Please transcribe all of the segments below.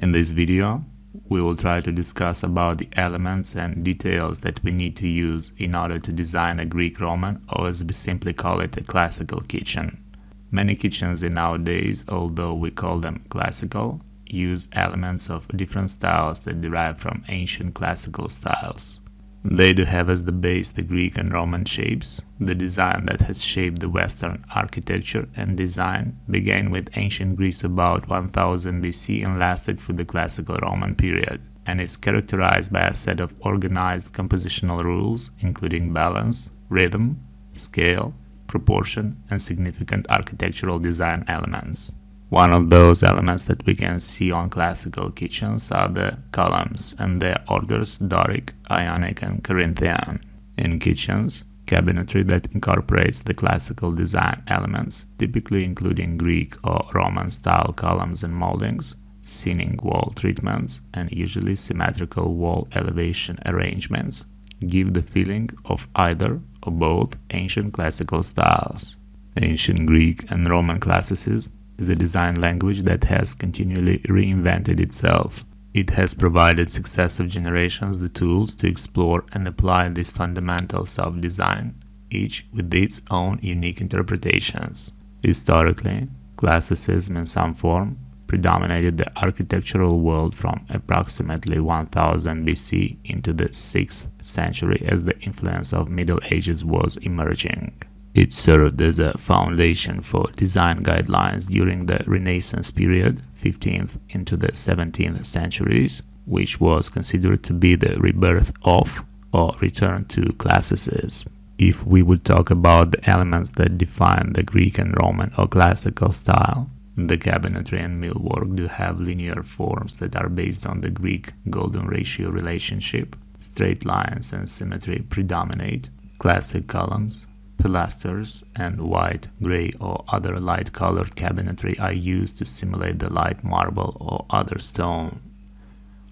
In this video, we will try to discuss about the elements and details that we need to use in order to design a Greek-Roman, or as we simply call it, a classical kitchen. Many kitchens in nowadays, although we call them classical, use elements of different styles that derive from ancient classical styles. They do have as the base the Greek and Roman shapes. The design that has shaped the Western architecture and design began with ancient Greece about 1000 BC and lasted through the classical Roman period, and is characterized by a set of organized compositional rules, including balance, rhythm, scale, proportion, and significant architectural design elements. One of those elements that we can see on classical kitchens are the columns and their orders Doric, Ionic, and Corinthian. In kitchens, cabinetry that incorporates the classical design elements, typically including Greek or Roman style columns and moldings, scenic wall treatments, and usually symmetrical wall elevation arrangements, give the feeling of either or both ancient classical styles. Ancient Greek and Roman classicism is a design language that has continually reinvented itself. It has provided successive generations the tools to explore and apply these fundamentals of design, each with its own unique interpretations. Historically, classicism in some form predominated the architectural world from approximately 1000 BC into the 6th century as the influence of Middle Ages was emerging. It served as a foundation for design guidelines during the Renaissance period, 15th into the 17th centuries, which was considered to be the rebirth of or return to classicism. If we would talk about the elements that define the Greek and Roman or classical style, the cabinetry and millwork do have linear forms that are based on the Greek golden ratio relationship. Straight lines and symmetry predominate. Classic columns, pilasters, and white, gray, or other light-colored cabinetry are used to simulate the light marble or other stone.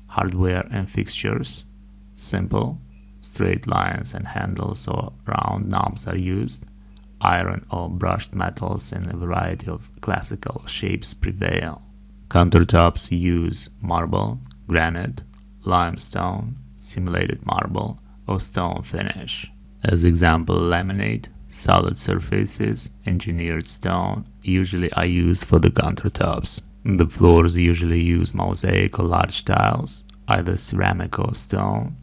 Hardware and fixtures, simple, straight lines and handles or round knobs are used. Iron or brushed metals in a variety of classical shapes prevail. Countertops use marble, granite, limestone, simulated marble, or stone finish. As example, laminate, solid surfaces, engineered stone usually are used for the countertops. The floors usually use mosaic or large tiles, either ceramic or stone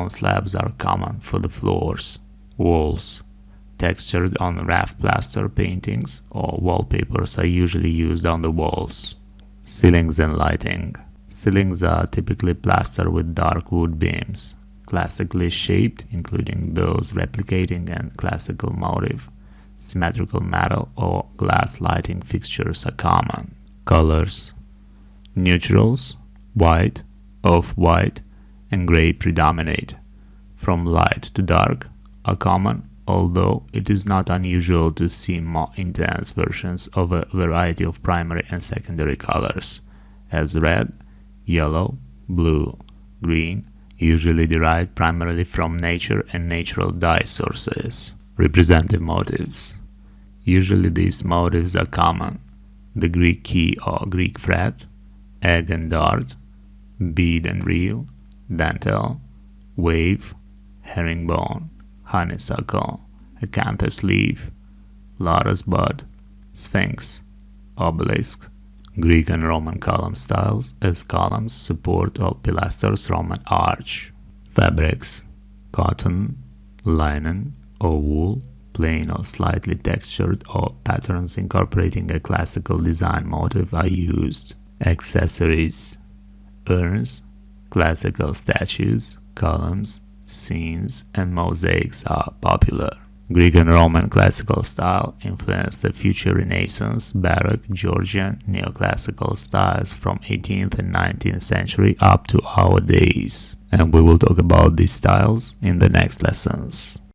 slabs are common for the floors. Walls, textured on rough plaster paintings or wallpapers are usually used on the walls. Ceilings and lighting. Ceilings are typically plastered with dark wood beams, classically shaped, including those replicating a classical motif. Symmetrical metal or glass lighting fixtures are common. Colors. Neutrals, white, off-white, and gray predominate. From light to dark are common, although it is not unusual to see more intense versions of a variety of primary and secondary colors, as red, yellow, blue, green, usually derived primarily from nature and natural dye sources. Representative motifs. Usually these motifs are common: the Greek key or Greek fret, egg and dart, bead and reel, dentelle, wave, herringbone, honeysuckle, acanthus leaf, lotus bud, sphinx, obelisk. Greek and Roman column styles as columns, support, or pilasters. Roman arch. Fabrics: cotton, linen, or wool, plain or slightly textured, or patterns incorporating a classical design motif are used. Accessories: urns, classical statues, columns, scenes, and mosaics are popular. Greek and Roman classical style influenced the future Renaissance, Baroque, Georgian, neoclassical styles from 18th and 19th century up to our days. And we will talk about these styles in the next lessons.